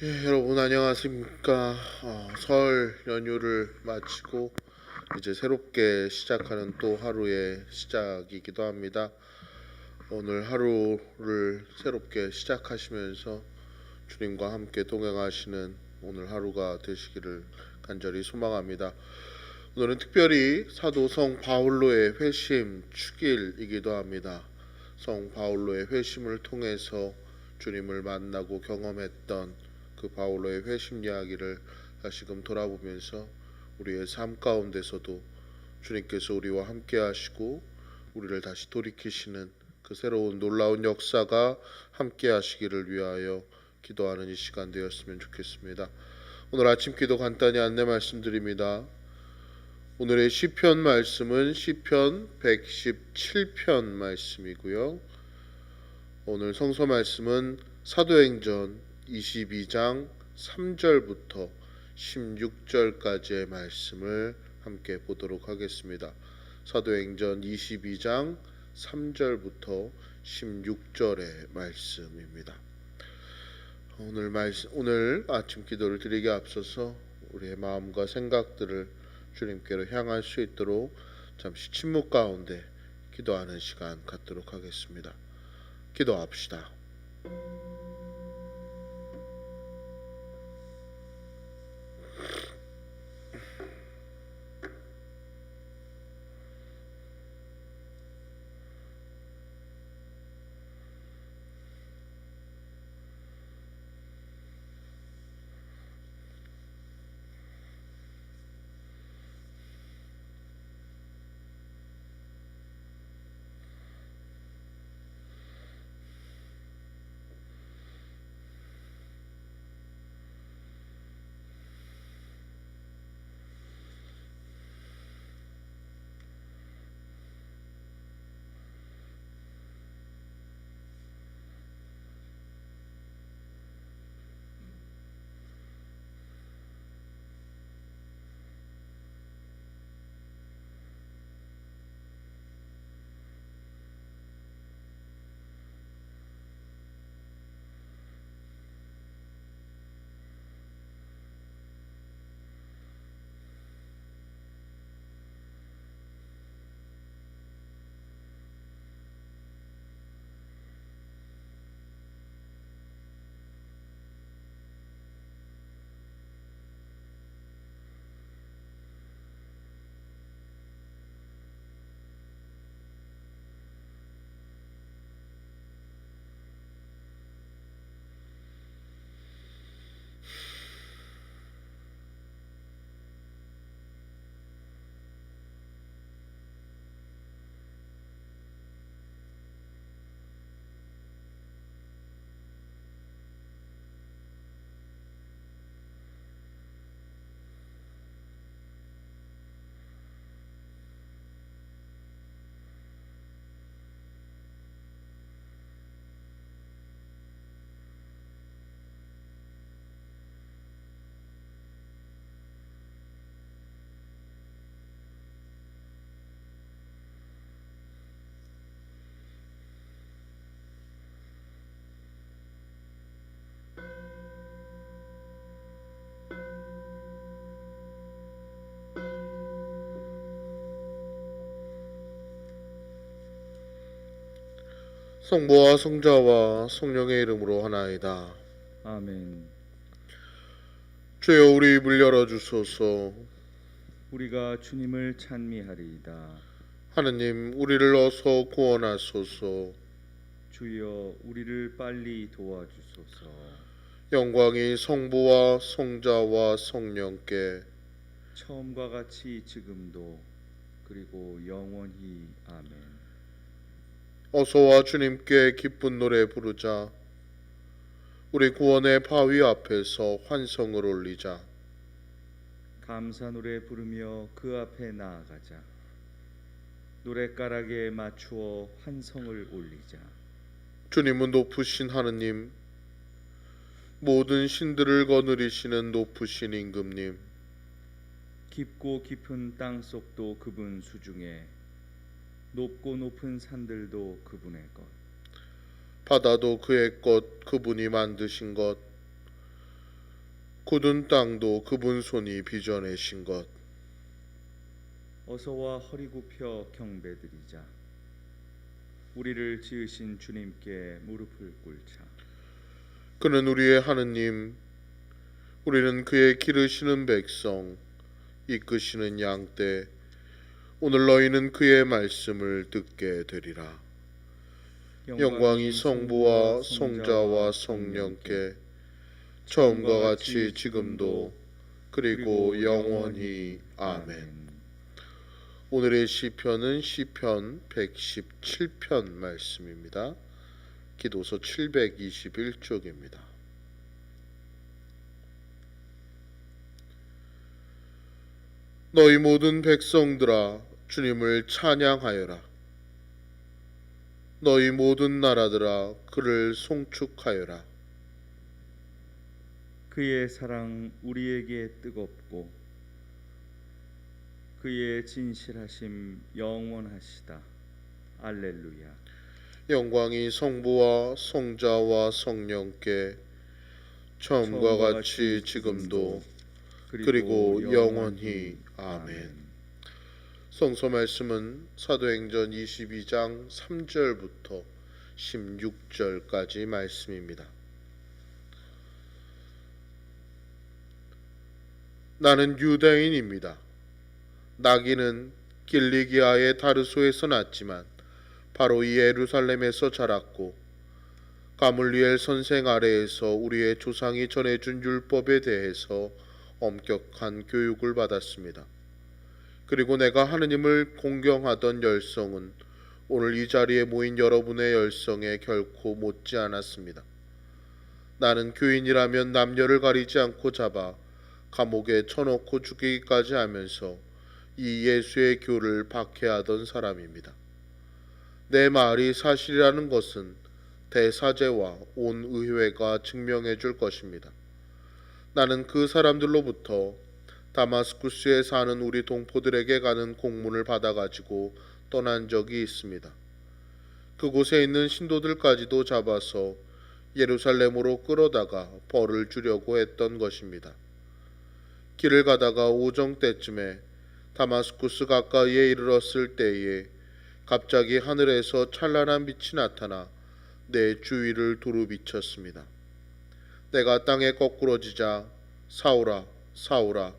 여러분 안녕하십니까? 설 연휴를 마치고 이제 새롭게 시작하는 또 하루의 시작이기도 합니다. 오늘 하루를 새롭게 시작하시면서 주님과 함께 동행하시는 오늘 하루가 되시기를 간절히 소망합니다. 오늘은 특별히 사도 성 바울로의 회심 축일이기도 합니다. 성 바울로의 회심을 통해서 주님을 만나고 경험했던 그 바울로의 회심 이야기를 다시금 돌아보면서 우리의 삶 가운데서도 주님께서 우리와 함께 하시고 우리를 다시 돌이키시는 그 새로운 놀라운 역사가 함께 하시기를 위하여 기도하는 이 시간 되었으면 좋겠습니다. 오늘 아침 기도 간단히 안내 말씀드립니다. 오늘의 시편 말씀은 시편 117편 말씀이고요. 오늘 성서 말씀은 사도행전 22장 3절부터 16절까지의 말씀을 함께 보도록 하겠습니다. 사도행전 22장 3절부터 16절의 말씀입니다. 오늘 아침 기도를 드리기 앞서서 우리의 마음과 생각들을 주님께로 향할 수 있도록 잠시 침묵 가운데 기도하는 시간 갖도록 하겠습니다. 기도합시다. 성부와 성자와 성령의 이름으로 하나이다. 아멘. 주여 우리 입을 열어주소서. 우리가 주님을 찬미하리이다. 하느님 우리를 어서 구원하소서. 주여 우리를 빨리 도와주소서. 영광이 성부와 성자와 성령께 처음과 같이 지금도 그리고 영원히 아멘. 어서와 주님께 기쁜 노래 부르자. 우리 구원의 바위 앞에서 환성을 올리자. 감사 노래 부르며 그 앞에 나아가자. 노랫가락에 맞추어 환성을 올리자. 주님은 높으신 하느님, 모든 신들을 거느리시는 높으신 임금님, 깊고 깊은 땅속도 그분 수중에 높고 높은 산들도 그분의 것. 바다도 그의 것, 그분이 만드신 것, 굳은 땅도 그분 손이 빚어내신 것. 어서와 허리 굽혀 경배드리자. 우리를 지으신 주님께 무릎을 꿇자. 그는 우리의 하느님, 우리는 그의 기르시는 백성, 이끄시는 양떼. 오늘 너희는 그의 말씀을 듣게 되리라. 영광이 성부와 성자와 성령께 처음과 같이 지금도 그리고 영원히 아멘. 오늘의 시편은 시편 117편 말씀입니다. 기도서 721쪽입니다. 너희 모든 백성들아 주님을 찬양하여라. 너희 모든 나라들아 그를 송축하여라. 그의 사랑 우리에게 뜨겁고 그의 진실하심 영원하시다. 알렐루야. 영광이 성부와 성자와 성령께 처음과 같이 지금도 그리고 영원히 아멘. 성서 말씀은 사도행전 22장 3절부터 16절까지 말씀입니다. 나는 유대인입니다. 나기는 길리기아의 다르소에서 났지만 바로 이 예루살렘에서 자랐고 가물리엘 선생 아래에서 우리의 조상이 전해준 율법에 대해서 엄격한 교육을 받았습니다. 그리고 내가 하느님을 공경하던 열성은 오늘 이 자리에 모인 여러분의 열성에 결코 못지 않았습니다. 나는 교인이라면 남녀를 가리지 않고 잡아 감옥에 쳐넣고 죽이기까지 하면서 이 예수의 교를 박해하던 사람입니다. 내 말이 사실이라는 것은 대사제와 온 의회가 증명해 줄 것입니다. 나는 그 사람들로부터 다마스쿠스에 사는 우리 동포들에게 가는 공문을 받아가지고 떠난 적이 있습니다. 그곳에 있는 신도들까지도 잡아서 예루살렘으로 끌어다가 벌을 주려고 했던 것입니다. 길을 가다가 오정 때쯤에 다마스쿠스 가까이에 이르렀을 때에 갑자기 하늘에서 찬란한 빛이 나타나 내 주위를 두루 비쳤습니다. 내가 땅에 거꾸러지자 사울아 사울아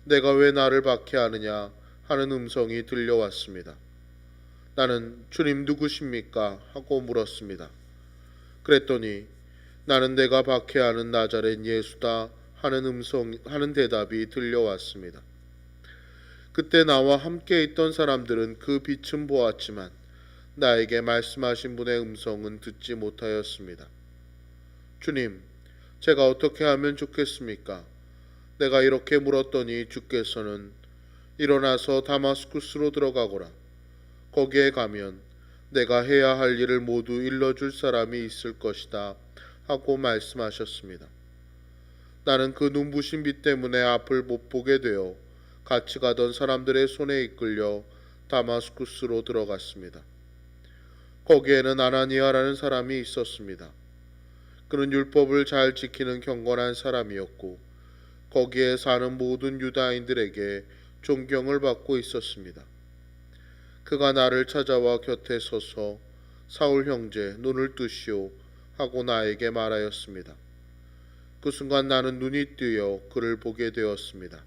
내가 왜 나를 박해하느냐 하는 음성이 들려왔습니다. 나는 주님 누구십니까? 하고 물었습니다. 그랬더니 나는 내가 박해하는 나자렛 예수다 하는 대답이 들려왔습니다. 그때 나와 함께 있던 사람들은 그 빛은 보았지만 나에게 말씀하신 분의 음성은 듣지 못하였습니다. 주님, 제가 어떻게 하면 좋겠습니까? 내가 이렇게 물었더니 주께서는 일어나서 다마스쿠스로 들어가거라. 거기에 가면 내가 해야 할 일을 모두 일러줄 사람이 있을 것이다 하고 말씀하셨습니다. 나는 그 눈부신 빛 때문에 앞을 못 보게 되어 같이 가던 사람들의 손에 이끌려 다마스쿠스로 들어갔습니다. 거기에는 아나니아라는 사람이 있었습니다. 그는 율법을 잘 지키는 경건한 사람이었고 거기에 사는 모든 유다인들에게 존경을 받고 있었습니다. 그가 나를 찾아와 곁에 서서 사울 형제 눈을 뜨시오 하고 나에게 말하였습니다. 그 순간 나는 눈이 뜨여 그를 보게 되었습니다.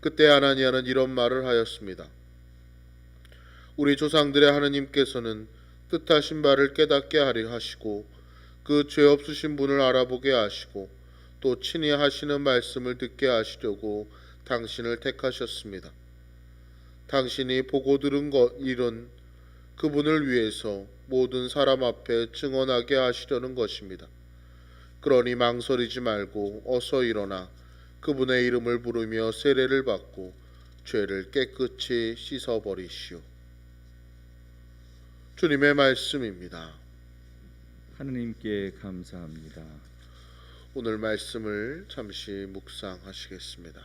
그때 아나니아는 이런 말을 하였습니다. 우리 조상들의 하느님께서는 뜻하신 바를 깨닫게 하려 하시고 그 죄 없으신 분을 알아보게 하시고 또 친히 하시는 말씀을 듣게 하시려고 당신을 택하셨습니다. 당신이 보고 들은 일은 그분을 위해서 모든 사람 앞에 증언하게 하시려는 것입니다. 그러니 망설이지 말고 어서 일어나 그분의 이름을 부르며 세례를 받고 죄를 깨끗이 씻어버리시오. 주님의 말씀입니다. 하느님께 감사합니다. 오늘 말씀을 잠시 묵상하시겠습니다.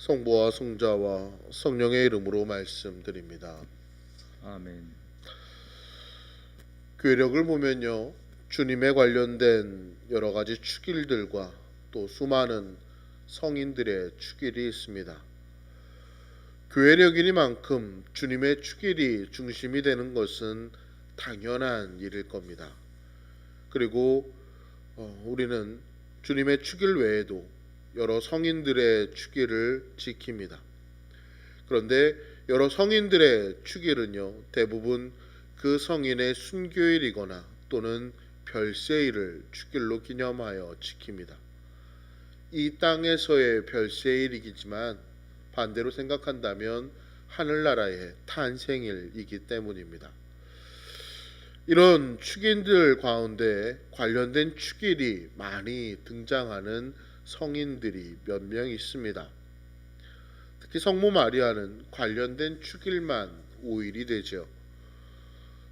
성부와 성자와 성령의 이름으로 말씀드립니다. 아멘. 교회력을 보면요, 주님에 관련된 여러 가지 축일들과 또 수많은 성인들의 축일이 있습니다. 교회력이니만큼 주님의 축일이 중심이 되는 것은 당연한 일일 겁니다. 그리고 우리는 주님의 축일 외에도 여러 성인들의 축일을 지킵니다. 그런데 여러 성인들의 축일은요, 대부분 그 성인의 순교일이거나 또는 별세일을 축일로 기념하여 지킵니다. 이 땅에서의 별세일이지만 반대로 생각한다면 하늘나라의 탄생일이기 때문입니다. 이런 축일들 가운데 관련된 축일이 많이 등장하는 성인들이 몇 명 있습니다. 특히 성모 마리아는 관련된 축일만 5일이 되죠.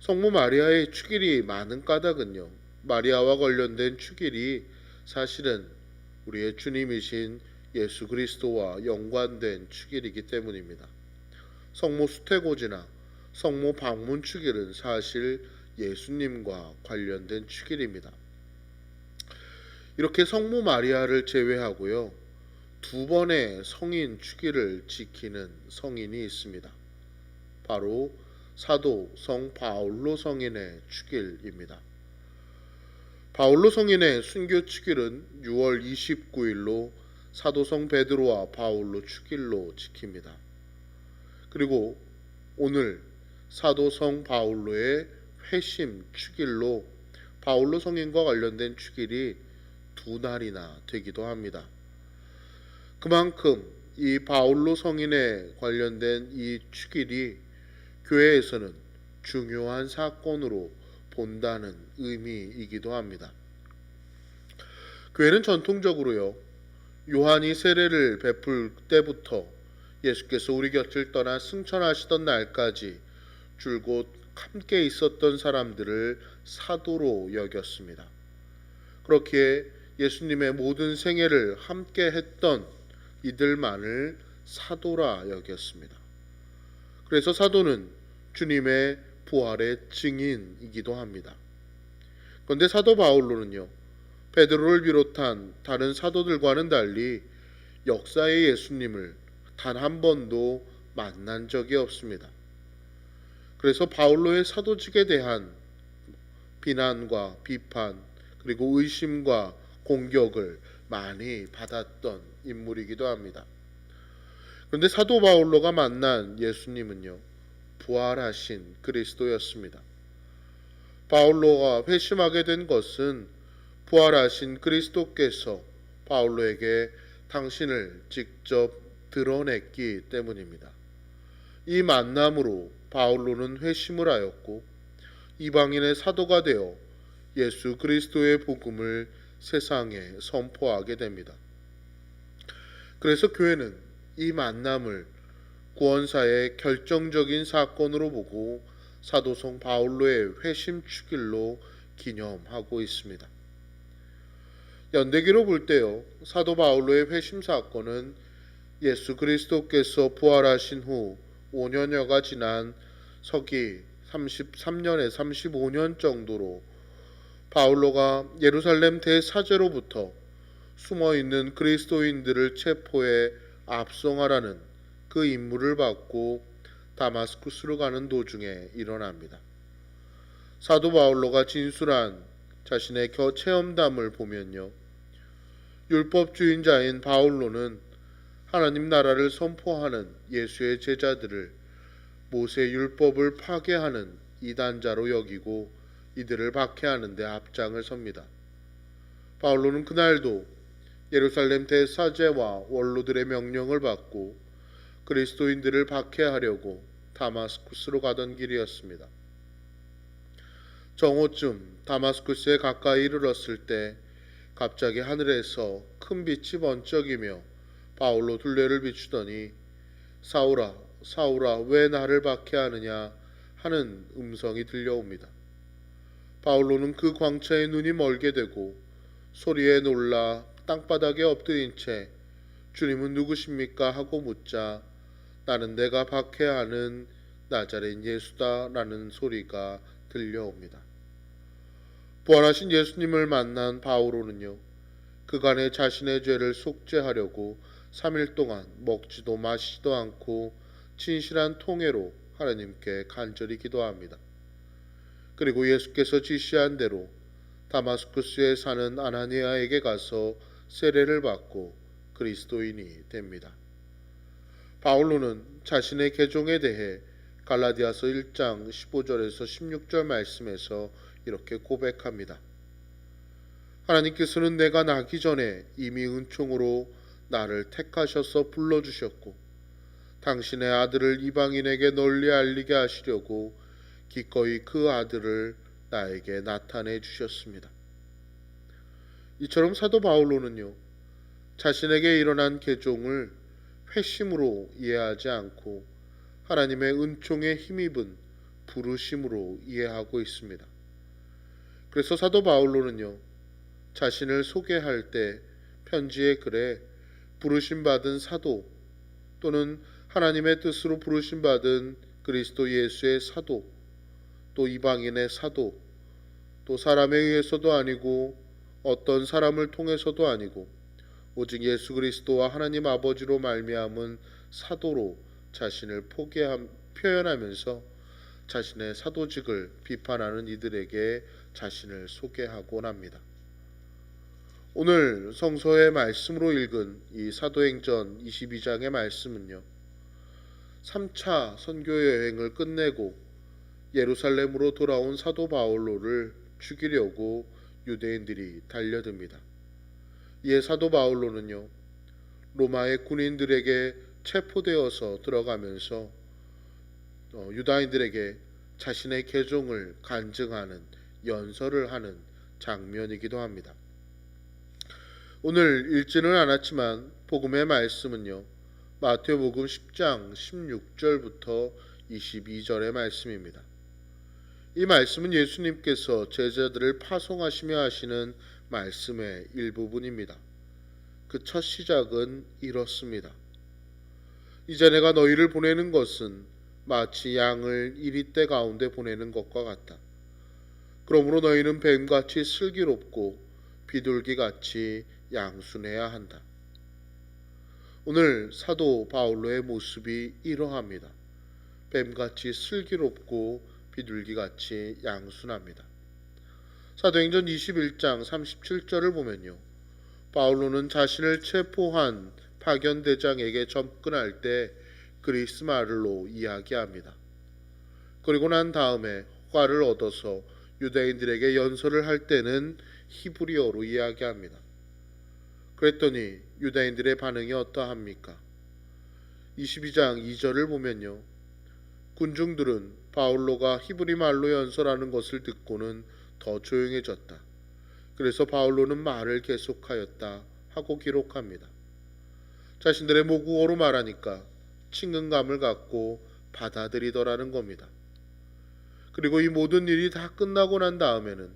성모 마리아의 축일이 많은 까닭은요, 마리아와 관련된 축일이 사실은 우리의 주님이신 예수 그리스도와 연관된 축일이기 때문입니다. 성모 수태고지나 성모 방문 축일은 사실 예수님과 관련된 축일입니다. 이렇게 성모 마리아를 제외하고요, 두 번의 성인 축일을 지키는 성인이 있습니다. 바로 사도 성 바울로 성인의 축일입니다. 바울로 성인의 순교 축일은 6월 29일로 사도 성 베드로와 바울로 축일로 지킵니다. 그리고 오늘 사도 성 바울로의 회심 축일로 바울로 성인과 관련된 축일이 두 날이나 되기도 합니다. 그만큼 이 바울로 성인에 관련된 이 축일이 교회에서는 중요한 사건으로 본다는 의미이기도 합니다. 교회는 전통적으로요, 요한이 세례를 베풀 때부터 예수께서 우리 곁을 떠나 승천하시던 날까지 줄곧 함께 있었던 사람들을 사도로 여겼습니다. 그렇기에 예수님의 모든 생애를 함께 했던 이들만을 사도라 여겼습니다. 그래서 사도는 주님의 부활의 증인이기도 합니다. 그런데 사도 바울로는요, 베드로를 비롯한 다른 사도들과는 달리 역사의 예수님을 단 한 번도 만난 적이 없습니다. 그래서 바울로의 사도직에 대한 비난과 비판, 그리고 의심과 공격을 많이 받았던 인물이기도 합니다. 그런데 사도 바울로가 만난 예수님은요, 부활하신 그리스도였습니다. 바울로가 회심하게 된 것은 부활하신 그리스도께서 바울로에게 당신을 직접 드러냈기 때문입니다. 이 만남으로 바울로는 회심을 하였고 이방인의 사도가 되어 예수 그리스도의 복음을 세상에 선포하게 됩니다. 그래서 교회는 이 만남을 구원사의 결정적인 사건으로 보고 사도성 바울로의 회심 축일로 기념하고 있습니다. 연대기로 볼 때요, 사도 바울로의 회심 사건은 예수 그리스도께서 부활하신 후 5년여가 지난 서기 33년에 35년 정도로 바울로가 예루살렘 대사제로부터 숨어있는 그리스도인들을 체포해 압송하라는 그 임무를 받고 다마스쿠스로 가는 도중에 일어납니다. 사도 바울로가 진술한 자신의 체험담을 보면요, 율법주의자인 바울로는 하나님 나라를 선포하는 예수의 제자들을 모세 율법을 파괴하는 이단자로 여기고 이들을 박해하는 데 앞장을 섭니다. 바울로는 그날도 예루살렘 대사제와 원로들의 명령을 받고 그리스도인들을 박해하려고 다마스쿠스로 가던 길이었습니다. 정오쯤 다마스쿠스에 가까이 이르렀을 때 갑자기 하늘에서 큰 빛이 번쩍이며 바울로 둘레를 비추더니 사울아 사울아 왜 나를 박해하느냐 하는 음성이 들려옵니다. 바울로는 그 광채에 눈이 멀게 되고 소리에 놀라 땅바닥에 엎드린 채 주님은 누구십니까? 하고 묻자 나는 내가 박해하는 나자렛 예수다 라는 소리가 들려옵니다. 부활하신 예수님을 만난 바오로는요, 그간의 자신의 죄를 속죄하려고 3일 동안 먹지도 마시지도 않고 진실한 통회로 하나님께 간절히 기도합니다. 그리고 예수께서 지시한 대로 다마스쿠스에 사는 아나니아에게 가서 세례를 받고 그리스도인이 됩니다. 바울로는 자신의 개종에 대해 갈라디아서 1장 15절에서 16절 말씀에서 이렇게 고백합니다. 하나님께서는 내가 나기 전에 이미 은총으로 나를 택하셔서 불러주셨고 당신의 아들을 이방인에게 널리 알리게 하시려고 기꺼이 그 아들을 나에게 나타내 주셨습니다. 이처럼 사도 바울로는요, 자신에게 일어난 개종을 회심으로 이해하지 않고 하나님의 은총에 힘입은 부르심으로 이해하고 있습니다. 그래서 사도 바울로는요, 자신을 소개할 때 편지의 글에 부르심받은 사도 또는 하나님의 뜻으로 부르심받은 그리스도 예수의 사도, 또 이방인의 사도, 또 사람에 의해서도 아니고 어떤 사람을 통해서도 아니고 오직 예수 그리스도와 하나님 아버지로 말미암은 사도로 자신을 표현하면서 자신의 사도직을 비판하는 이들에게 자신을 소개하곤 합니다. 오늘 성서의 말씀으로 읽은 이 사도행전 22장의 말씀은요, 3차 선교 여행을 끝내고 예루살렘으로 돌아온 사도 바울로를 죽이려고 유대인들이 달려듭니다. 이에 사도 바울로는요, 로마의 군인들에게 체포되어서 들어가면서 유다인들에게 자신의 개종을 간증하는 연설을 하는 장면이기도 합니다. 오늘 읽지는 않았지만 복음의 말씀은요, 마태복음 10장 16절부터 22절의 말씀입니다. 이 말씀은 예수님께서 제자들을 파송하시며 하시는 말씀의 일부분입니다. 그 첫 시작은 이렇습니다. 이제 내가 너희를 보내는 것은 마치 양을 이리떼 가운데 보내는 것과 같다. 그러므로 너희는 뱀같이 슬기롭고 비둘기같이 양순해야 한다. 오늘 사도 바울로의 모습이 이러합니다. 뱀같이 슬기롭고 비둘기같이 양순합니다. 사도행전 21장 37절을 보면요, 바울로는 자신을 체포한 파견대장에게 접근할 때 그리스 말로 이야기합니다. 그리고 난 다음에 허가를 얻어서 유대인들에게 연설을 할 때는 히브리어로 이야기합니다. 그랬더니 유대인들의 반응이 어떠합니까? 22장 2절을 보면요, 군중들은 바울로가 히브리 말로 연설하는 것을 듣고는 더 조용해졌다. 그래서 바울로는 말을 계속하였다 하고 기록합니다. 자신들의 모국어로 말하니까 친근감을 갖고 받아들이더라는 겁니다. 그리고 이 모든 일이 다 끝나고 난 다음에는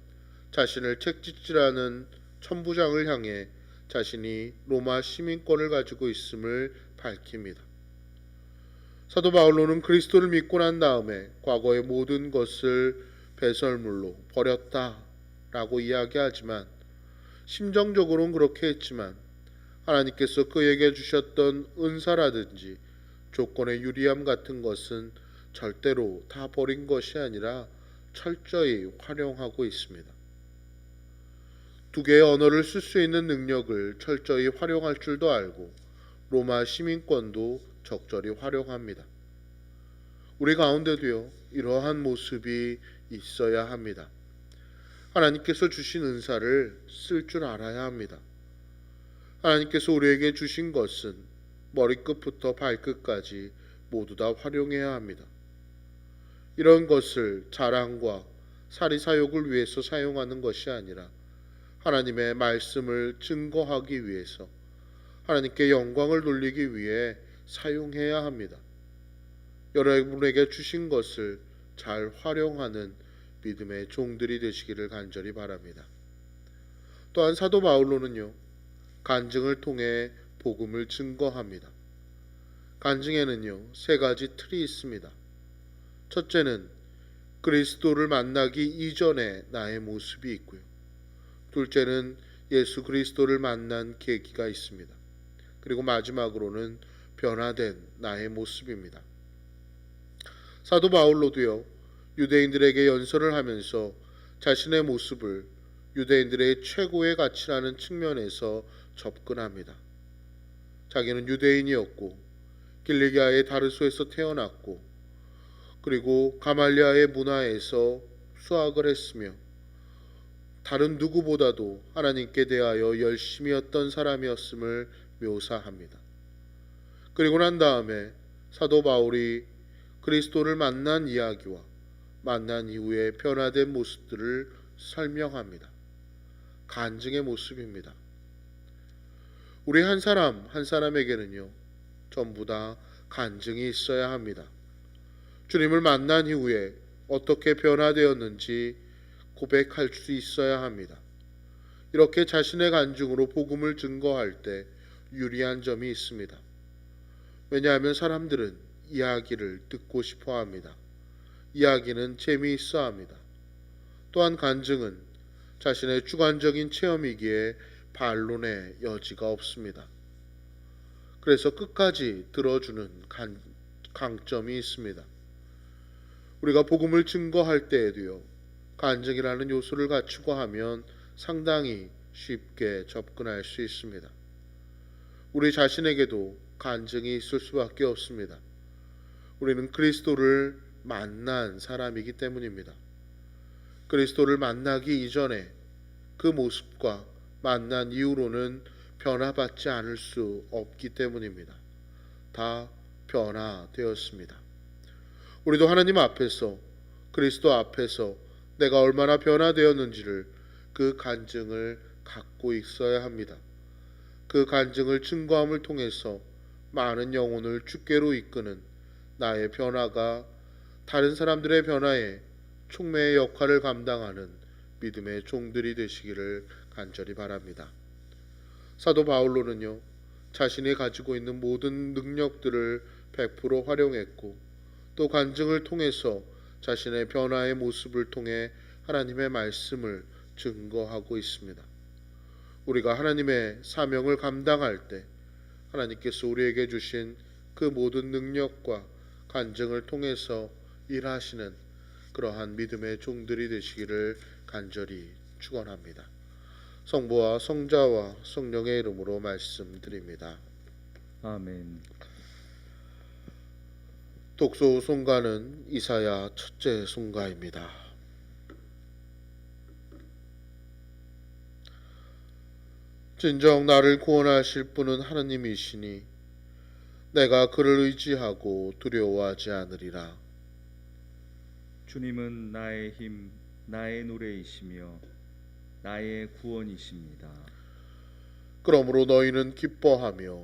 자신을 책짓질하는 천부장을 향해 자신이 로마 시민권을 가지고 있음을 밝힙니다. 사도 바울로는 그리스도를 믿고 난 다음에 과거의 모든 것을 배설물로 버렸다라고 이야기하지만 심정적으로는 그렇게 했지만 하나님께서 그에게 주셨던 은사라든지 조건의 유리함 같은 것은 절대로 다 버린 것이 아니라 철저히 활용하고 있습니다. 두 개의 언어를 쓸 수 있는 능력을 철저히 활용할 줄도 알고 로마 시민권도 적절히 활용합니다. 우리 가운데도요, 이러한 모습이 있어야 합니다. 하나님께서 주신 은사를 쓸 줄 알아야 합니다. 하나님께서 우리에게 주신 것은 머리끝부터 발끝까지 모두 다 활용해야 합니다. 이런 것을 자랑과 사리사욕을 위해서 사용하는 것이 아니라 하나님의 말씀을 증거하기 위해서, 하나님께 영광을 돌리기 위해 사용해야 합니다. 여러분에게 주신 것을 잘 활용하는 믿음의 종들이 되시기를 간절히 바랍니다. 또한 사도 바울로는요, 간증을 통해 복음을 증거합니다. 간증에는요, 세 가지 틀이 있습니다. 첫째는 그리스도를 만나기 이전의 나의 모습이 있고요. 둘째는 예수 그리스도를 만난 계기가 있습니다. 그리고 마지막으로는 변화된 나의 모습입니다. 사도 바울로도요, 유대인들에게 연설을 하면서 자신의 모습을 유대인들의 최고의 가치라는 측면에서 접근합니다. 자기는 유대인이었고 길리기아의 다르소에서 태어났고 그리고 가말리아의 문화에서 수학을 했으며 다른 누구보다도 하나님께 대하여 열심히 했던 사람이었음을 묘사합니다. 그리고 난 다음에 사도 바울이 그리스도를 만난 이야기와 만난 이후에 변화된 모습들을 설명합니다. 간증의 모습입니다. 우리 한 사람 한 사람에게는요, 전부 다 간증이 있어야 합니다. 주님을 만난 이후에 어떻게 변화되었는지 고백할 수 있어야 합니다. 이렇게 자신의 간증으로 복음을 증거할 때 유리한 점이 있습니다. 왜냐하면 사람들은 이야기를 듣고 싶어 합니다. 이야기는 재미있어 합니다. 또한 간증은 자신의 주관적인 체험이기에 반론의 여지가 없습니다. 그래서 끝까지 들어주는 강점이 있습니다. 우리가 복음을 증거할 때에도요, 간증이라는 요소를 갖추고 하면 상당히 쉽게 접근할 수 있습니다. 우리 자신에게도 간증이 있을 수밖에 없습니다. 우리는 그리스도를 만난 사람이기 때문입니다. 그리스도를 만나기 이전에 그 모습과 만난 이후로는 변화받지 않을 수 없기 때문입니다. 다 변화되었습니다. 우리도 하나님 앞에서 그리스도 앞에서 내가 얼마나 변화되었는지를 그 간증을 갖고 있어야 합니다. 그 간증을 증거함을 통해서 많은 영혼을 주께로 이끄는 나의 변화가 다른 사람들의 변화에 촉매의 역할을 감당하는 믿음의 종들이 되시기를 간절히 바랍니다. 사도 바울로는요, 자신이 가지고 있는 모든 능력들을 100% 활용했고 또 간증을 통해서 자신의 변화의 모습을 통해 하나님의 말씀을 증거하고 있습니다. 우리가 하나님의 사명을 감당할 때 하나님께서 우리에게 주신 그 모든 능력과 간증을 통해서 일하시는 그러한 믿음의 종들이 되시기를 간절히 축원합니다. 성부와 성자와 성령의 이름으로 말씀드립니다. 아멘. 독서 송가는 이사야 첫째 송가입니다. 진정 나를 구원하실 분은 하나님이시니 내가 그를 의지하고 두려워하지 않으리라. 주님은 나의 힘, 나의 노래이시며 나의 구원이십니다. 그러므로 너희는 기뻐하며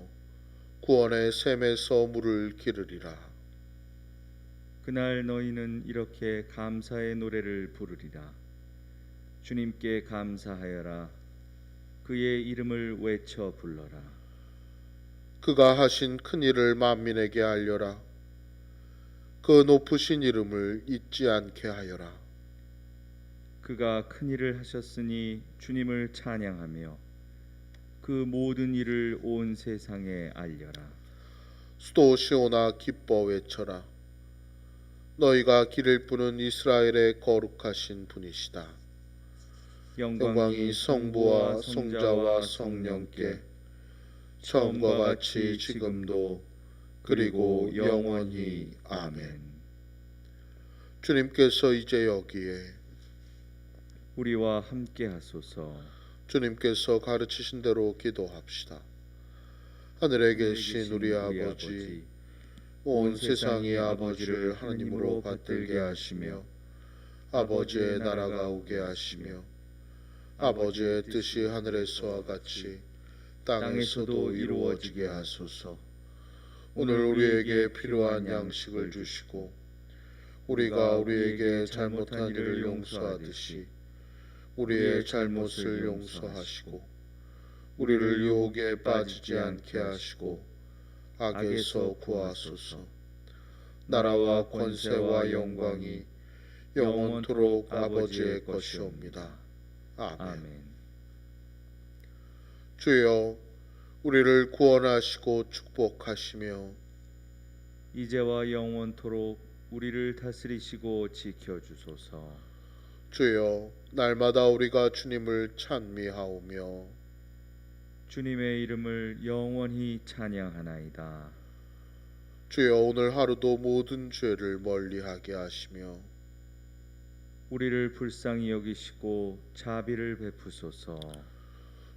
구원의 샘에서 물을 기르리라. 그날 너희는 이렇게 감사의 노래를 부르리라. 주님께 감사하여라. 그의 이름을 외쳐 불러라. 그가 하신 큰 일을 만민에게 알려라. 그 높으신 이름을 잊지 않게 하여라. 그가 큰 일을 하셨으니 주님을 찬양하며 그 모든 일을 온 세상에 알려라. 수도 시온아 기뻐 외쳐라. 너희가 기를 부는 이스라엘의 거룩하신 분이시다. 영광이 성부와 성자와 성령께 처음과 같이 지금도 그리고 영원히 아멘. 주님께서 이제 여기에 우리와 함께 하소서. 주님께서 가르치신 대로 기도합시다. 하늘에 계신 우리 아버지, 온 세상의 아버지를 하나님으로 받들게 하시며 아버지의 나라가 오게 하시며 아버지의 뜻이 하늘에서와 같이 땅에서도 이루어지게 하소서. 오늘 우리에게 필요한 양식을 주시고 우리가 우리에게 잘못한 일을 용서하듯이 우리의 잘못을 용서하시고 우리를 유혹에 빠지지 않게 하시고 악에서 구하소서. 나라와 권세와 영광이 영원토록 아버지의 것이옵니다. 아멘. 아멘. 주여, 우리를 구원하시고 축복하시며 이제와 영원토록 우리를 다스리시고 지켜주소서. 주여, 날마다 우리가 주님을 찬미하오며 주님의 이름을 영원히 찬양하나이다. 주여, 오늘 하루도 모든 죄를 멀리하게 하시며 우리를 불쌍히 여기시고 자비를 베푸소서.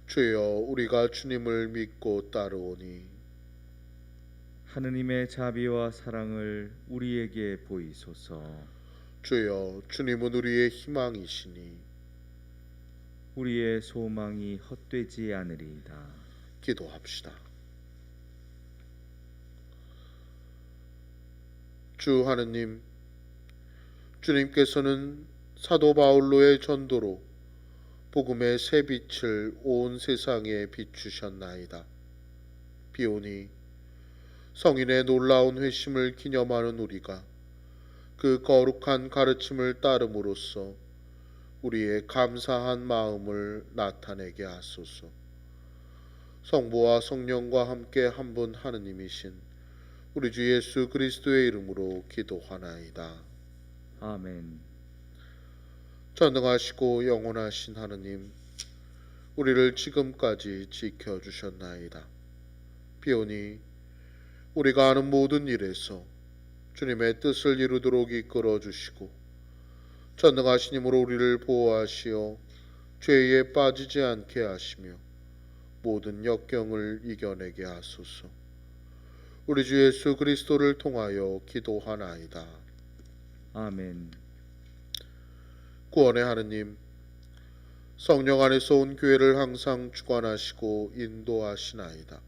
주여, 우리가 주님을 믿고 따르오니 하느님의 자비와 사랑을 우리에게 보이소서. 주여, 주님은 우리의 희망이시니 우리의 소망이 헛되지 않으리이다. 기도합시다. 주 하느님, 주님께서는 사도 바울로의 전도로 복음의 새 빛을 온 세상에 비추셨나이다. 비오니 성인의 놀라운 회심을 기념하는 우리가 그 거룩한 가르침을 따름으로써 우리의 감사한 마음을 나타내게 하소서. 성부와 성령과 함께 한 분 하느님이신 우리 주 예수 그리스도의 이름으로 기도하나이다. 아멘. 전능하시고 영원하신 하느님, 우리를 지금까지 지켜주셨나이다. 비오니 우리가 하는 모든 일에서 주님의 뜻을 이루도록 이끌어 주시고 전능하신 힘으로 우리를 보호하시어 죄에 빠지지 않게 하시며 모든 역경을 이겨내게 하소서. 우리 주 예수 그리스도를 통하여 기도하나이다. 아멘. 구원의 하느님, 성령 안에서 온 교회를 항상 주관하시고 인도하시나이다.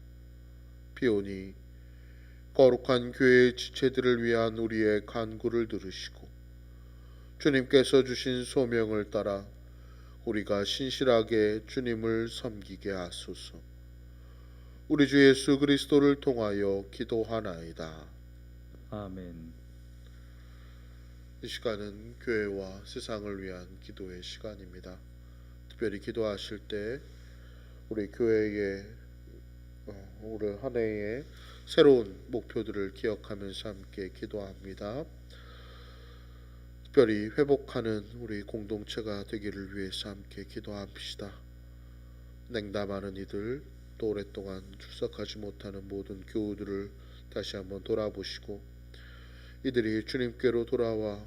비오니 거룩한 교회의 지체들을 위한 우리의 간구를 들으시고 주님께서 주신 소명을 따라 우리가 신실하게 주님을 섬기게 하소서. 우리 주 예수 그리스도를 통하여 기도하나이다. 아멘. 이 시간은 교회와 세상을 위한 기도의 시간입니다. 특별히 기도하실 때 우리 교회의 올 한 해의 새로운 목표들을 기억하면서 함께 기도합니다. 특별히 회복하는 우리 공동체가 되기를 위해서 함께 기도합시다. 냉담하는 이들, 또 오랫동안 출석하지 못하는 모든 교우들을 다시 한번 돌아보시고 이들이 주님께로 돌아와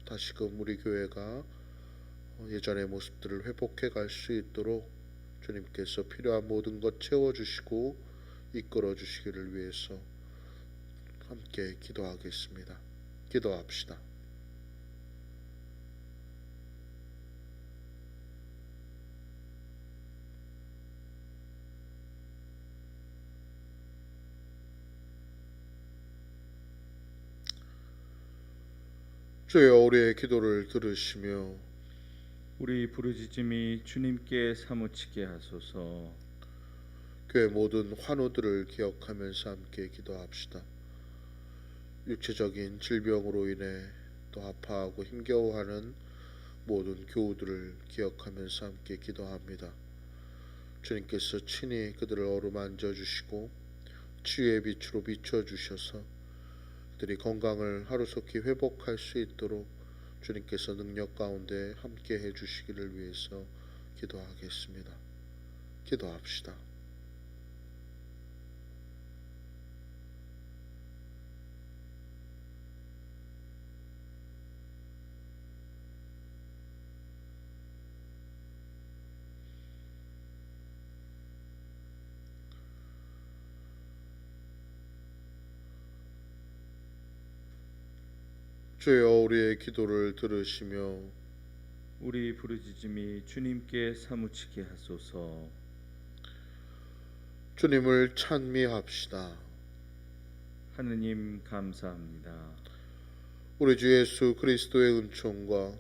다시금 우리 교회가 예전의 모습들을 회복해 갈 수 있도록 주님께서 필요한 모든 것 채워주시고 이끌어 주시기를 위해서 함께 기도하겠습니다. 기도합시다. 주여, 우리의 기도를 들으시며 우리 부르짖음이 주님께 사무치게 하소서. 교회 모든 환우들을 기억하면서 함께 기도합시다. 육체적인 질병으로 인해 또 아파하고 힘겨워하는 모든 교우들을 기억하면서 함께 기도합니다. 주님께서 친히 그들을 어루만져 주시고 치유의 빛으로 비춰주셔서 그들이 건강을 하루속히 회복할 수 있도록 주님께서 능력 가운데 함께 해주시기를 위해서 기도하겠습니다. 기도합시다. 주여, 우리의 기도를 들으시며 우리 부르짖음이 주님께 사무치게 하소서. 주님을 찬미합시다. 하느님 감사합니다. 우리 주 예수 그리스도의 은총과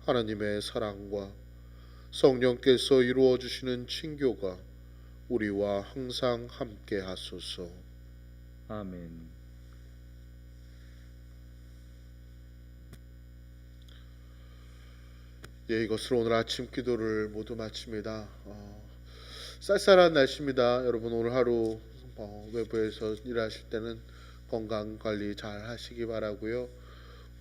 하나님의 사랑과 성령께서 이루어 주시는 친교가 우리와 항상 함께 하소서. 아멘. 예, 이것으로 오늘 아침 기도를 모두 마칩니다. 쌀쌀한 날씨입니다. 여러분 오늘 하루 외부에서 일하실 때는 건강 관리 잘 하시기 바라고요.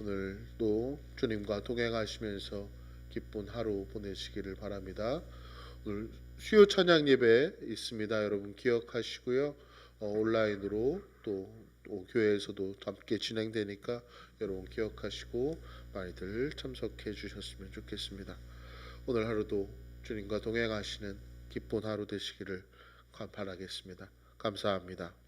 오늘도 주님과 동행하시면서 기쁜 하루 보내시기를 바랍니다. 오늘 수요 찬양 예배 있습니다. 여러분 기억하시고요. 온라인으로 또 교회에서도 함께 진행되니까 여러분 기억하시고 많이들 참석해 주셨으면 좋겠습니다. 오늘 하루도 주님과 동행하시는 기쁜 하루 되시기를 바라겠습니다. 감사합니다.